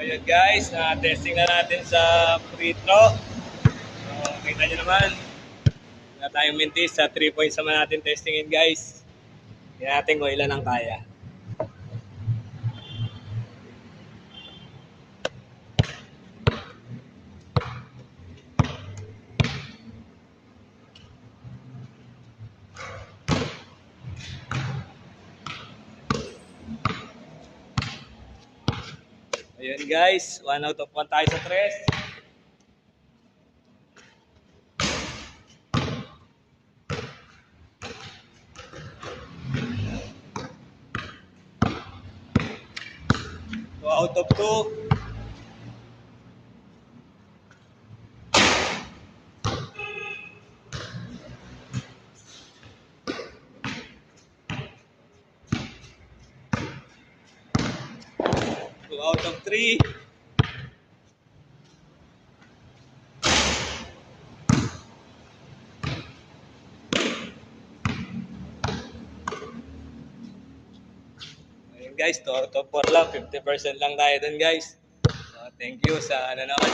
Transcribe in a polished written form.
Ayun guys, testing na natin sa free throw. So, kita nyo naman, wala tayong mintis sa 3 points naman natin testingin guys. Tingnan natin kung ilan ang kaya. Ayun guys, 1 out of 1 tayo sa 3. Out of 2. Out of 3. Ayun guys, to 4 lang, 50% lang tayo dun guys. So, thank you sa ano naman.